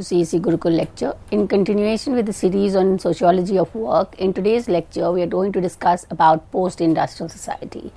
CEC Gurukul lecture. In continuation with the series on sociology of work, in today's lecture we are going to discuss about post-industrial society.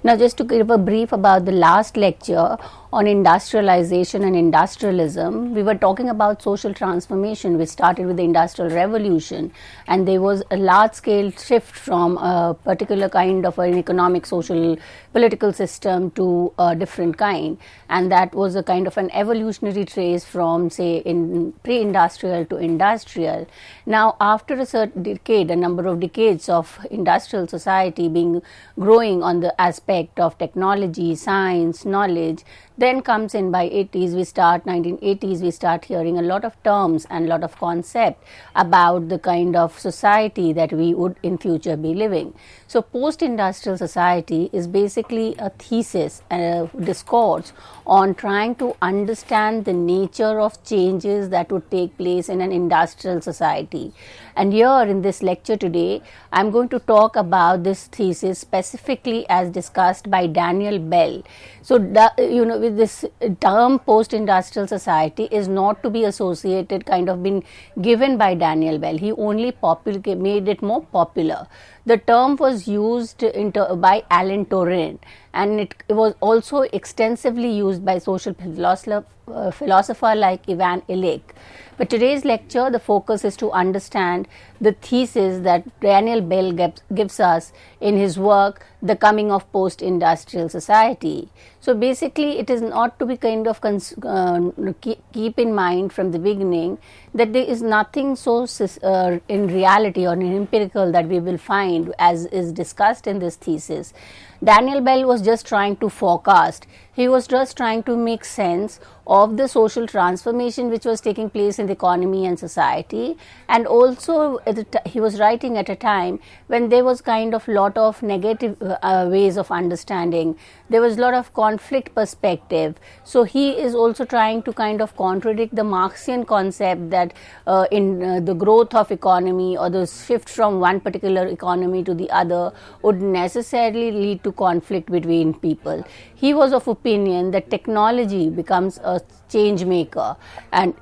Now, just to give a brief about the last lecture on industrialization and industrialism, we were talking about social transformation which started with the Industrial Revolution, and there was a large scale shift from a particular kind of an economic, social, political system to a different kind, and that was a kind of an evolutionary trace from, say, in pre-industrial to industrial. Now, after a certain decade, a number of decades of industrial society being growing on the aspect of technology, science, knowledge, then comes in by 1980s we start hearing a lot of terms and lot of concept about the kind of society that we would in future be living. So post-industrial society is basically a thesis and a discourse on trying to understand the nature of changes that would take place in an industrial society. And here in this lecture today, I am going to talk about this thesis specifically as discussed by Daniel Bell. So, with this term post-industrial society is not to be associated, kind of been given by Daniel Bell. He only made it more popular. The term was used by Alan Turing, and it was also extensively used by social philosopher like Ivan Illich. But today's lecture, the focus is to understand the thesis that Daniel Bell gives us in his work, The Coming of Post-Industrial Society. So basically, it is not to be kind of keep in mind from the beginning that there is nothing so in reality or in empirical that we will find as is discussed in this thesis. Daniel Bell was just trying to forecast. He was just trying to make sense of the social transformation which was taking place in the economy and society, and also he was writing at a time when there was kind of lot of negative ways of understanding. There was a lot of conflict perspective. So he is also trying to kind of contradict the Marxian concept that in the growth of economy or the shift from one particular economy to the other would necessarily lead to conflict between people. He was of opinion that technology becomes a change maker, and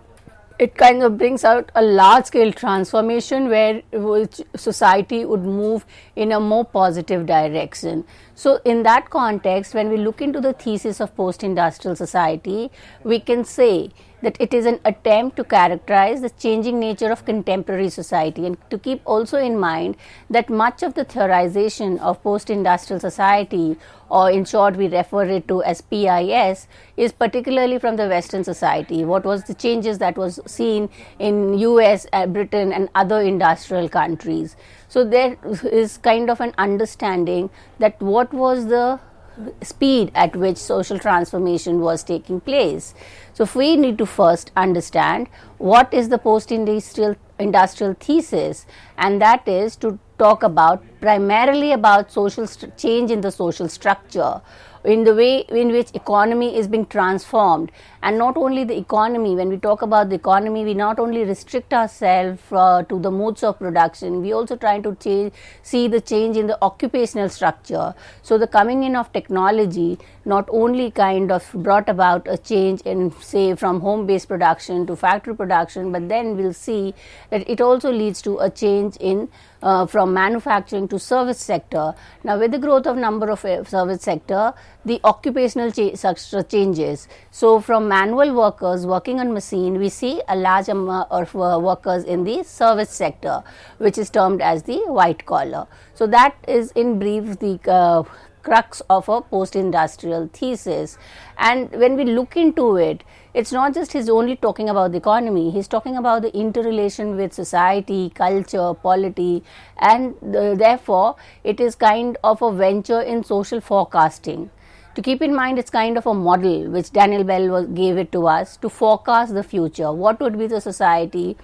it kind of brings out a large scale transformation where which society would move in a more positive direction. So in that context, when we look into the thesis of post-industrial society, we can say that it is an attempt to characterize the changing nature of contemporary society, and to keep also in mind that much of the theorization of post-industrial society, or in short we refer it to as PIS, is particularly from the Western society. What was the changes that was seen in US, Britain and other industrial countries. So there is kind of an understanding that what was the speed at which social transformation was taking place. So if we need to first understand what is the post-industrial thesis, and that is to talk about primarily about social change in the social structure, in the way in which economy is being transformed. And not only the economy, when we talk about the economy, we not only restrict ourselves to the modes of production, we also try to see the change in the occupational structure. So the coming in of technology not only kind of brought about a change in, say, from home-based production to factory production, but then we'll see that it also leads to a change in from manufacturing to service sector. Now, with the growth of number of service sector, the occupational structure changes. So from manual workers working on machine, we see a large amount of workers in the service sector, which is termed as the white collar. So that is in brief the crux of a post-industrial thesis. And when we look into it, it's not just he's only talking about the economy, he's talking about the interrelation with society, culture, polity, and therefore it is kind of a venture in social forecasting. To keep in mind, it's kind of a model which Daniel Bell gave it to us to forecast the future. What would be the society,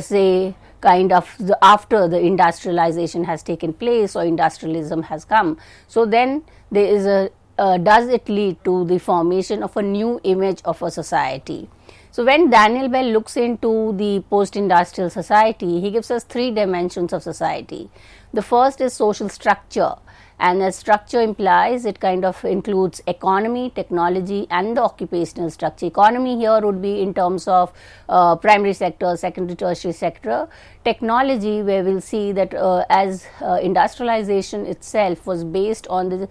say, kind of after the industrialization has taken place or industrialism has come. So then there is does it lead to the formation of a new image of a society? So when Daniel Bell looks into the post-industrial society, he gives us three dimensions of society. The first is social structure. And as structure implies, it kind of includes economy, technology, and the occupational structure. Economy here would be in terms of primary sector, secondary, tertiary sector. Technology, where we'll see that as industrialization itself was based on the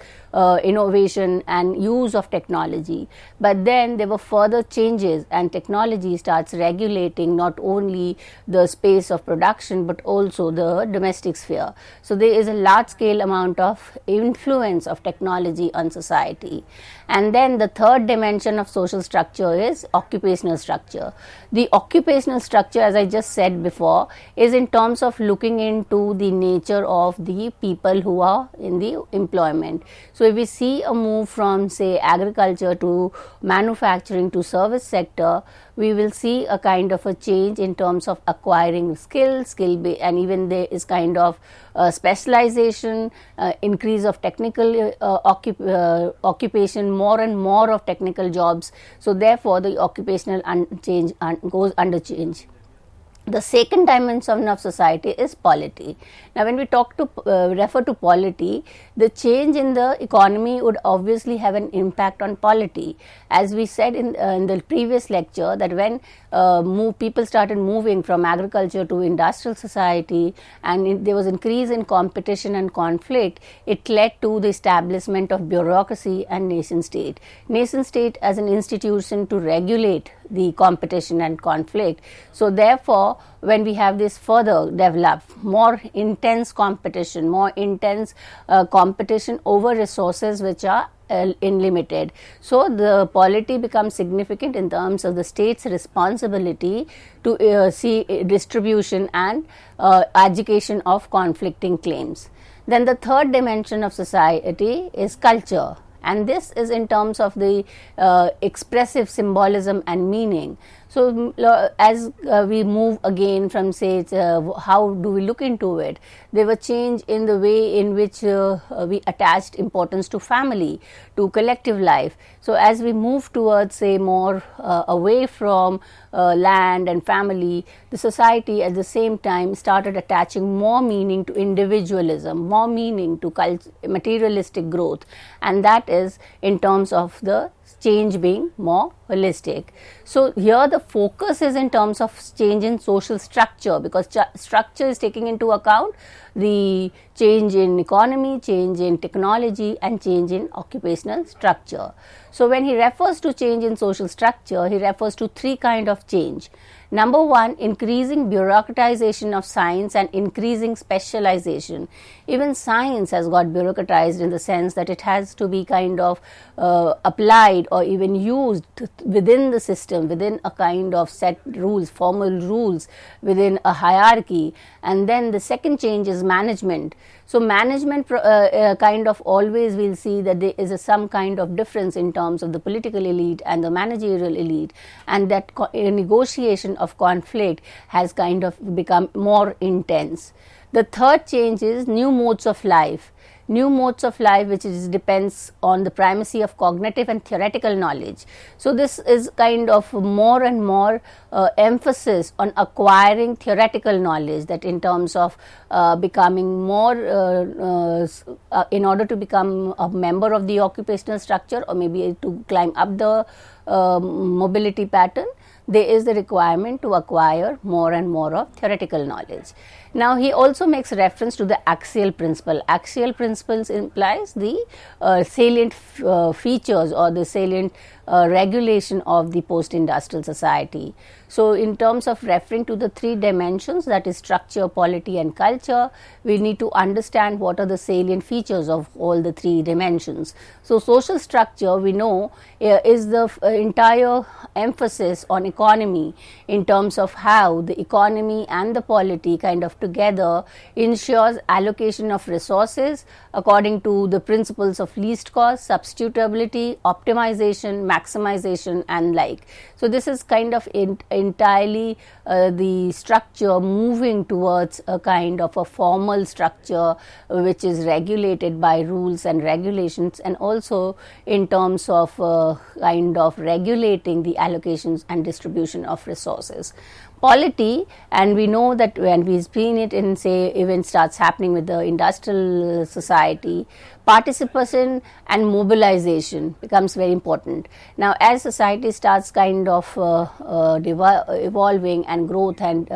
innovation and use of technology, but then there were further changes and technology starts regulating not only the space of production but also the domestic sphere. So there is a large scale amount of influence of technology on society. And then the third dimension of social structure is occupational structure. The occupational structure, as I just said before, is in terms of looking into the nature of the people who are in the employment. So if we see a move from, say, agriculture to manufacturing to service sector, we will see a kind of a change in terms of acquiring skills, and even there is kind of specialization, increase of technical occupation, more and more of technical jobs. So therefore, the occupational change goes under change. The second dimension of society is polity. Now, when we refer to polity, the change in the economy would obviously have an impact on polity. As we said in the previous lecture, that when people started moving from agriculture to industrial society, and there was increase in competition and conflict, it led to the establishment of bureaucracy and nation state. Nation state as an institution to regulate the competition and conflict. So therefore, when we have this further developed, more intense competition, over resources which are unlimited. So the polity becomes significant in terms of the state's responsibility to see distribution and adjudication of conflicting claims. Then the third dimension of society is culture. And this is in terms of the expressive symbolism and meaning. So as we move again from, say, how do we look into it, there was change in the way in which we attached importance to family, to collective life. So as we move towards, say, more away from land and family, the society at the same time started attaching more meaning to individualism, more meaning to materialistic growth, and that is in terms of the change being more holistic. So here the focus is in terms of change in social structure, because structure is taking into account the change in economy, change in technology, and change in occupational structure. So when he refers to change in social structure, he refers to three kinds of change. Number one, increasing bureaucratization of science and increasing specialization. Even science has got bureaucratized in the sense that it has to be kind of applied or even used within the system, within a kind of set rules, formal rules, within a hierarchy. And then the second change is management. So management kind of always we'll see that there is some kind of difference in terms of the political elite and the managerial elite, and that negotiation of conflict has kind of become more intense. The third change is new modes of life. New modes of life which depends on the primacy of cognitive and theoretical knowledge. So this is kind of more and more emphasis on acquiring theoretical knowledge, that in terms of becoming more in order to become a member of the occupational structure, or maybe to climb up the mobility pattern, there is the requirement to acquire more and more of theoretical knowledge. Now he also makes reference to the axial principle. Axial principles implies the salient features or the salient regulation of the post-industrial society. So in terms of referring to the three dimensions, that is structure, polity and culture, we need to understand what are the salient features of all the three dimensions. So social structure, we know, is the entire emphasis on economy, in terms of how the economy and the polity kind of together ensures allocation of resources according to the principles of least cost, substitutability, optimization, maximization and like. So this is kind of entirely the structure moving towards a kind of a formal structure which is regulated by rules and regulations, and also in terms of kind of regulating the allocations and distribution of resources. polity, and we know that when we've seen it in, say, even starts happening with the industrial society, participation and mobilization becomes very important. Now, as society starts kind of evolving and growth and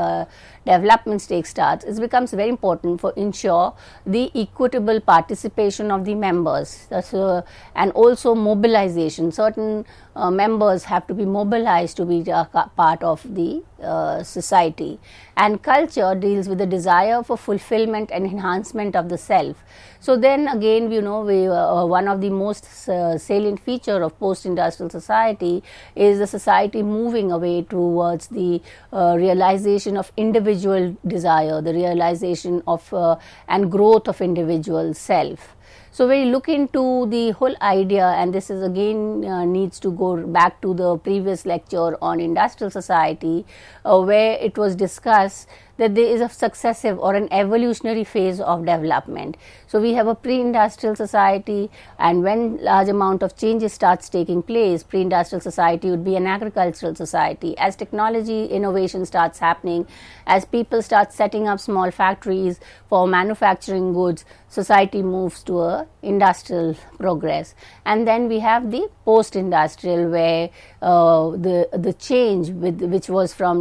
development stage starts, it becomes very important for ensure the equitable participation of the members. And also mobilization. Certain members have to be mobilized to be part of the society. And culture deals with the desire for fulfillment and enhancement of the self. So then again, one of the most salient feature of post-industrial society is the society moving away towards the realization of individual desire, the realization of and growth of individual self. So, when we look into the whole idea, and this is again needs to go back to the previous lecture on industrial society, where it was discussed that there is a successive or an evolutionary phase of development. So, we have a pre-industrial society, and when large amount of changes starts taking place, pre-industrial society would be an agricultural society. As technology innovation starts happening, as people start setting up small factories for manufacturing goods, society moves to a industrial progress. And then we have the post-industrial, where the change which was from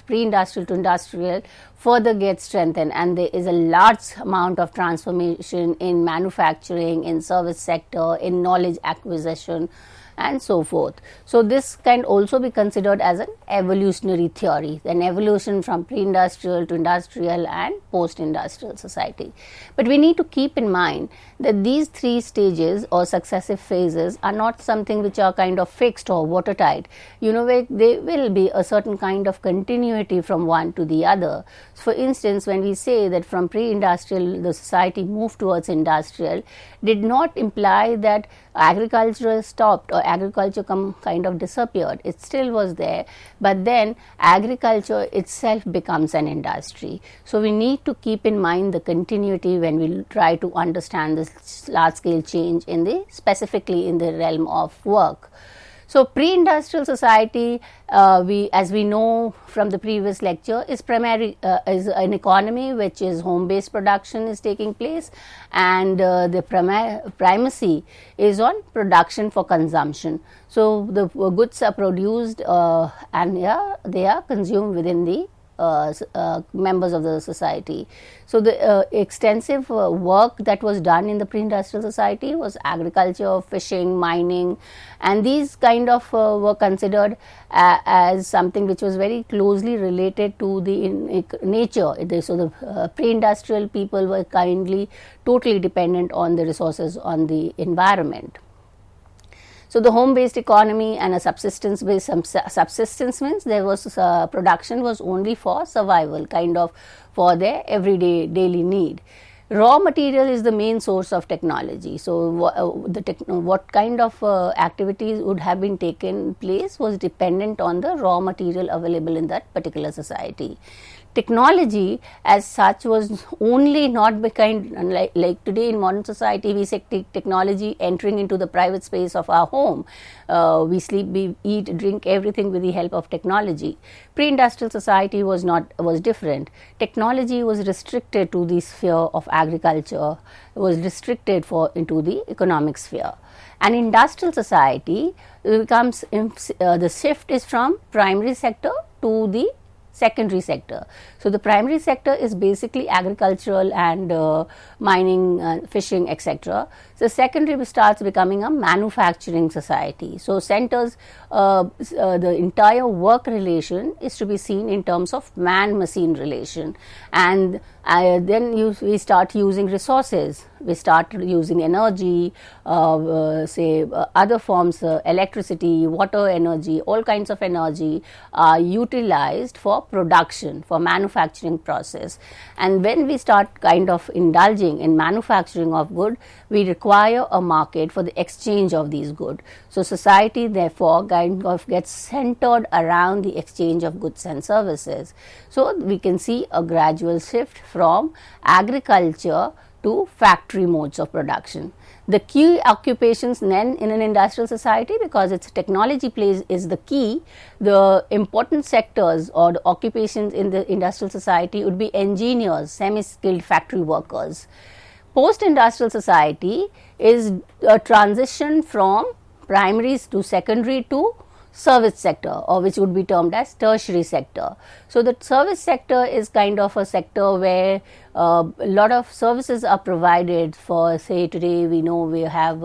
pre-industrial to industrial further gets strengthened, and there is a large amount of transformation in manufacturing, in service sector, in knowledge acquisition, and so forth. So, this can also be considered as an evolutionary theory, an evolution from pre-industrial to industrial and post-industrial society. But we need to keep in mind that these three stages or successive phases are not something which are kind of fixed or watertight. There will be a certain kind of continuity from one to the other. For instance, when we say that from pre-industrial the society moved towards industrial, did not imply that agriculture stopped or agriculture kind of disappeared. It still was there, but then agriculture itself becomes an industry. So, we need to keep in mind the continuity when we try to understand this large scale change in the specifically in the realm of work. So, pre-industrial society, as we know from the previous lecture, is is an economy which is home-based production is taking place, and the primacy is on production for consumption. So, the goods are produced and they are consumed within the members of the society. So, the extensive work that was done in the pre-industrial society was agriculture, fishing, mining, and these kind of were considered as something which was very closely related to the nature. So, the pre-industrial people were totally dependent on the resources on the environment. So, the home based economy and a subsistence based subsistence means there was production was only for survival, kind of for their everyday daily need. Raw material is the main source of technology. So, what kind of activities would have been taken place was dependent on the raw material available in that particular society. Technology as such was only not like today in modern society we say technology entering into the private space of our home. We sleep, we eat, drink, everything with the help of technology. Pre-industrial society was different. Technology was restricted to the sphere of agriculture, was restricted into the economic sphere. And industrial society becomes the shift is from primary sector to the secondary sector. So, the primary sector is basically agricultural and mining, fishing, etc. So, secondary starts becoming a manufacturing society. So, centers the entire work relation is to be seen in terms of man-machine relation, and then we start using resources. We start using energy, other forms, electricity, water energy, all kinds of energy are utilized for production, for manufacturing process. And when we start kind of indulging in manufacturing of good, we require a market for the exchange of these goods. So, society therefore kind of gets centered around the exchange of goods and services. So, we can see a gradual shift from agriculture to to factory modes of production. The key occupations then in an industrial society, because its technology plays is the key, the important sectors or the occupations in the industrial society would be engineers, semi-skilled factory workers. Post-industrial society is a transition from primaries to secondary to service sector, or which would be termed as tertiary sector. So, the service sector is kind of a sector where a lot of services are provided for. Say today we know we have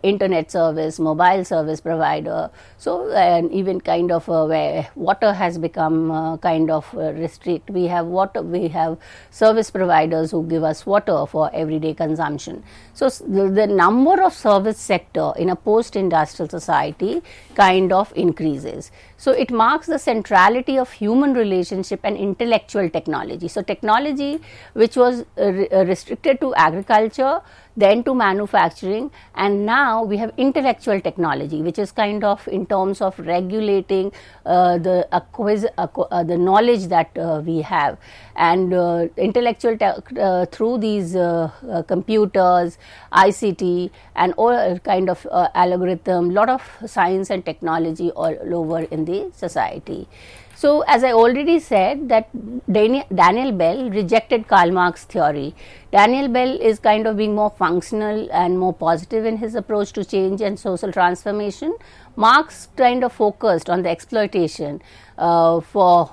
internet service, mobile service provider. So, and even kind of where water has become kind of restrict. We have water, we have service providers who give us water for everyday consumption. So, the number of service sector in a post-industrial society kind of increases. So, it marks the centrality of human relationship and intellectual technology. So, technology which was restricted to agriculture, then to manufacturing, and now we have intellectual technology, which is kind of in terms of regulating the knowledge that we have, and intellectual through these computers, ICT, and all kind of algorithm, lot of science and technology all over in the society. So, as I already said that Daniel Bell rejected Karl Marx theory. Daniel Bell is kind of being more functional and more positive in his approach to change and social transformation. Marx kind of focused on the exploitation. For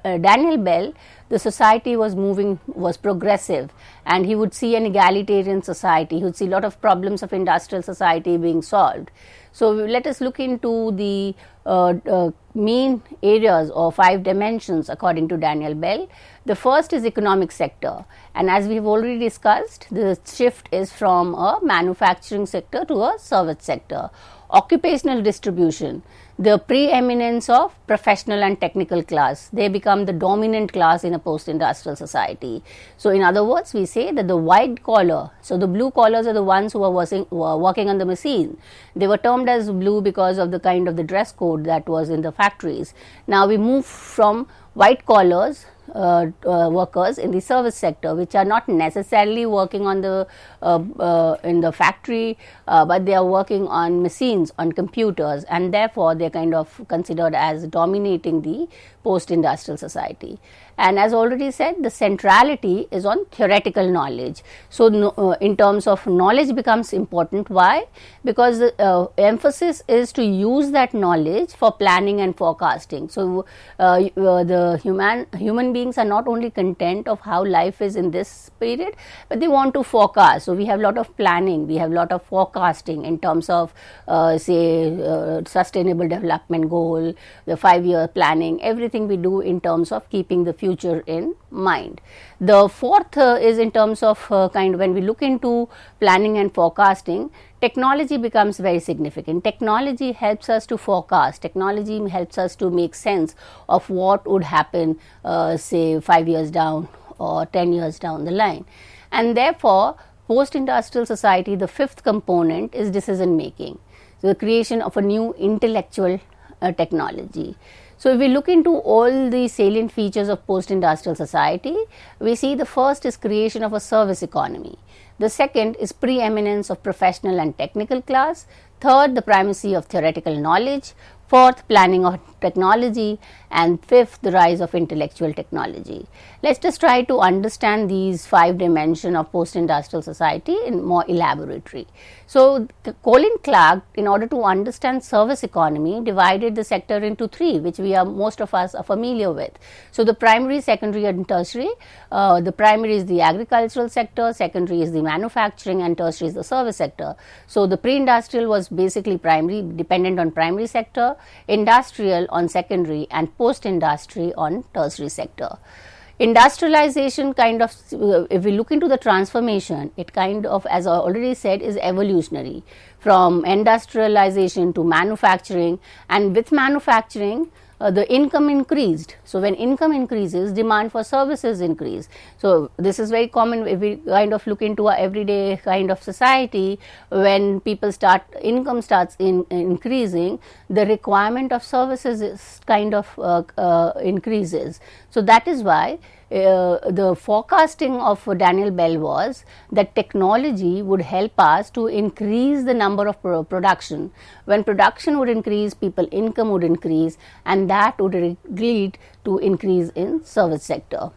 Daniel Bell, the society was progressive, and he would see an egalitarian society. He would see a lot of problems of industrial society being solved. So, let us look into the main areas or 5 dimensions according to Daniel Bell. The first is economic sector, and as we have already discussed, the shift is from a manufacturing sector to a service sector. Occupational distribution, the preeminence of professional and technical class, they become the dominant class in a post-industrial society. So, in other words, we say that the white collar, so the blue collars are the ones who are working on the machine. They were termed as blue because of the kind of the dress code that was in the factories. Now, we move from white collars workers in the service sector, which are not necessarily working on the in the factory, but they are working on machines, on computers, and therefore they are kind of considered as dominating the post-industrial society. And as already said, the centrality is on theoretical knowledge. So, in terms of knowledge becomes important. Why? Because the emphasis is to use that knowledge for planning and forecasting. So, the human beings are not only content of how life is in this period, but they want to forecast. So, we have a lot of planning, we have a lot of forecasting in terms of say sustainable development goal, the 5-year planning, everything we do in terms of keeping the future in mind. The fourth is in terms of kind of when we look into planning and forecasting, technology becomes very significant. Technology helps us to forecast, technology helps us to make sense of what would happen say 5 years down or 10 years down the line. And therefore, post-industrial society, the fifth component is decision making. So, the creation of a new intellectual technology. So, if we look into all the salient features of post-industrial society, we see the first is creation of a service economy. The second is preeminence of professional and technical class. Third, the primacy of theoretical knowledge. Fourth, planning of technology, and fifth, the rise of intellectual technology. Let us just try to understand these 5 dimensions of post-industrial society in more elaborately. So, Colin Clark, in order to understand service economy, divided the sector into 3, which most of us are familiar with. So, the primary, secondary, and tertiary. The primary is the agricultural sector, secondary is the manufacturing, and tertiary is the service sector. So, the pre-industrial was basically primary, dependent on primary sector, industrial on secondary, and post-industry on tertiary sector. Industrialization kind of, if we look into the transformation, it kind of, as I already said, is evolutionary from industrialization to manufacturing, and with manufacturing the income increased. So, when income increases, demand for services increase. So, this is very common if we kind of look into our everyday kind of society. When people income starts increasing, the requirement of services is kind of increases. So, that is why the forecasting of Daniel Bell was that technology would help us to increase the number of production. When production would increase, people income would increase, and that would lead to increase in service sector.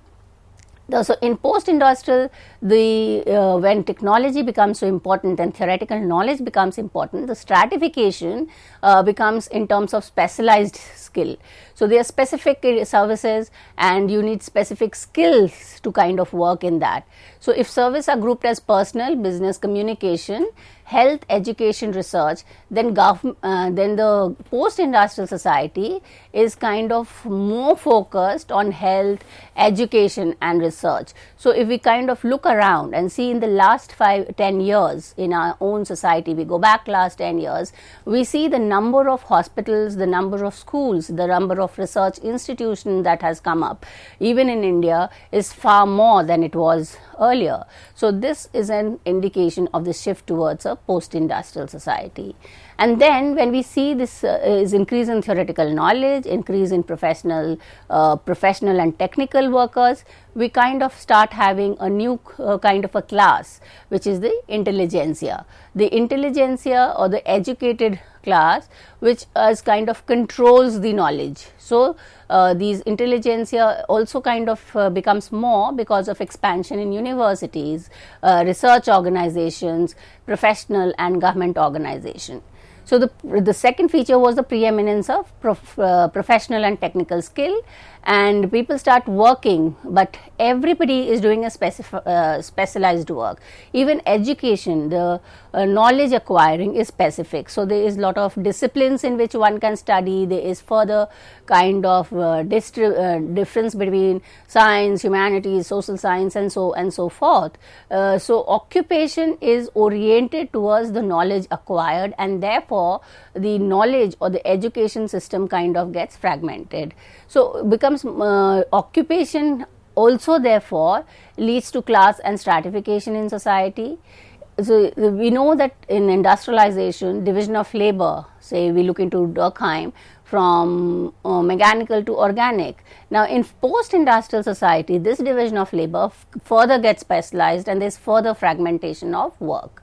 So in post-industrial, when technology becomes so important and theoretical knowledge becomes important, the stratification becomes in terms of specialized skill. So there are specific services, and you need specific skills to kind of work in that. So if services are grouped as personal, business, communication, health, education, research, then the post-industrial society is kind of more focused on health, education and research. So if we kind of look around and see in the last 5-10 years in our own society, we go back last 10 years, we see the number of hospitals, the number of schools, the number of research institutions that has come up, even in India, is far more than it was earlier. So this is an indication of the shift towards a post-industrial society. And then when we see this is increase in theoretical knowledge, increase in professional and technical workers, we kind of start having a new kind of a class, which is the intelligentsia. The intelligentsia, or the educated class, which is kind of controls the knowledge. So these intelligentsia also kind of becomes more because of expansion in universities, research organizations, professional and government organization. So the second feature was the preeminence of professional and technical skill, and people start working, but everybody is doing a specialized work. Even education, the knowledge acquiring is specific. So there is lot of disciplines in which one can study. There is further kind of difference between science, humanities, social science and so forth. So occupation is oriented towards the knowledge acquired, and therefore the knowledge or the education system kind of gets fragmented. So becomes occupation also therefore leads to class and stratification in society. So we know that in industrialization, division of labor, say we look into Durkheim, from mechanical to organic. Now in post-industrial society, this division of labor further gets specialized, and there is further fragmentation of work.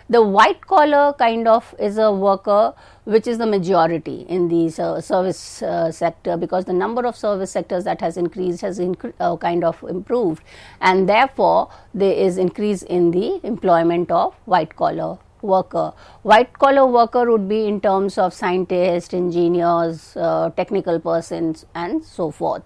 The white collar kind of is a worker which is the majority in the service sector, because the number of service sectors that has increased has kind of improved, and therefore there is increase in the employment of white collar worker. White collar worker would be in terms of scientists, engineers, technical persons and so forth.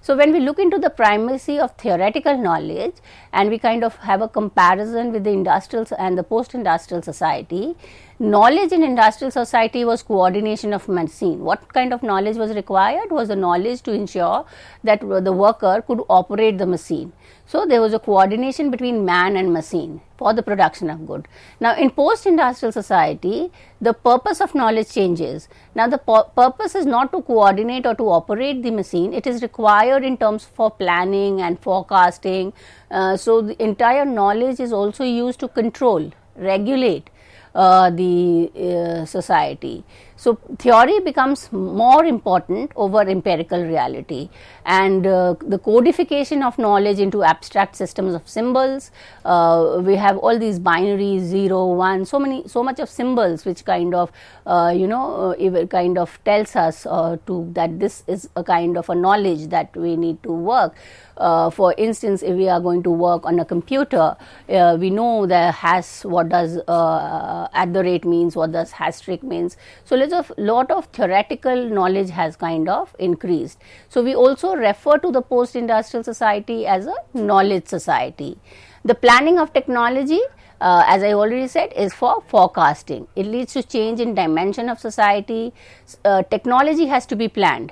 So when we look into the primacy of theoretical knowledge and we kind of have a comparison with the industrial and the post-industrial society, knowledge in industrial society was coordination of machine. What kind of knowledge was required was the knowledge to ensure that the worker could operate the machine. So there was a coordination between man and machine for the production of good. Now in post-industrial society, the purpose of knowledge changes. Now the purpose is not to coordinate or to operate the machine, it is required in terms for planning and forecasting. So the entire knowledge is also used to control, regulate the society. So theory becomes more important over empirical reality, and the codification of knowledge into abstract systems of symbols. We have all these binaries, 0, 1, so much of symbols which kind of kind of tells us that this is a kind of a knowledge that we need to work. For instance, if we are going to work on a computer, we know the hash, what does @ means, what does * means. So lot of theoretical knowledge has kind of increased. So we also refer to the post-industrial society as a knowledge society. The planning of technology, as I already said, is for forecasting. It leads to change in dimension of society. Technology has to be planned,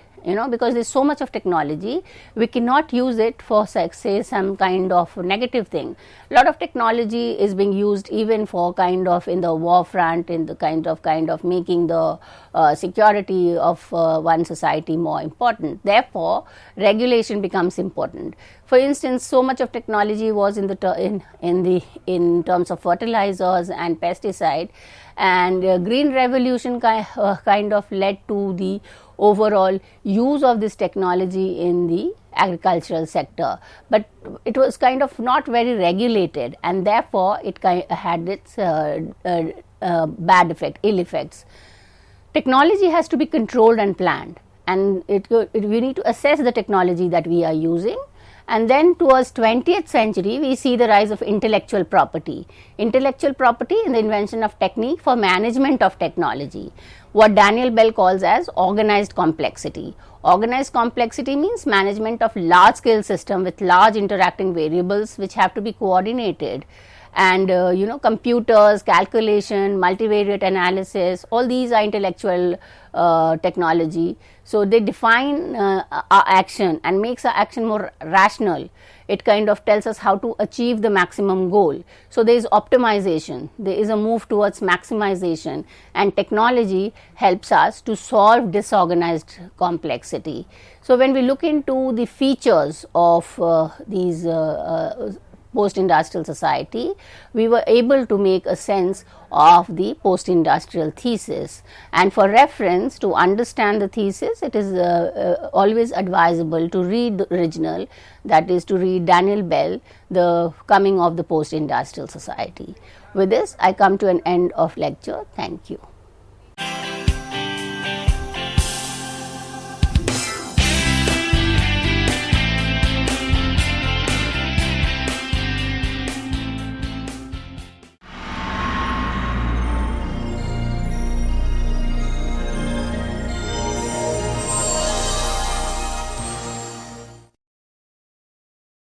because there is so much of technology, we cannot use it for say some kind of negative thing. A lot of technology is being used even for kind of in the war front, in the kind of making the security of one society more important. Therefore, regulation becomes important. For instance, so much of technology was in terms of fertilizers and pesticide, and green revolution kind of led to the overall use of this technology in the agricultural sector, but it was kind of not very regulated, and therefore it had its bad effect, ill effects. Technology has to be controlled and planned, and we need to assess the technology that we are using. And then towards 20th century, we see the rise of intellectual property. Intellectual property in the invention of technique for management of technology, what Daniel Bell calls as organized complexity. Organized complexity means management of large scale system with large interacting variables which have to be coordinated, and computers, calculation, multivariate analysis, all these are intellectual technology. So they define our action and makes our action more rational. It kind of tells us how to achieve the maximum goal. So there is optimization, there is a move towards maximization, and technology helps us to solve disorganized complexity. So when we look into the features of these post-industrial society, we were able to make a sense of the post-industrial thesis. And for reference, to understand the thesis, it is always advisable to read the original, that is to read Daniel Bell, The Coming of the Post-Industrial Society. With this, I come to an end of lecture. Thank you.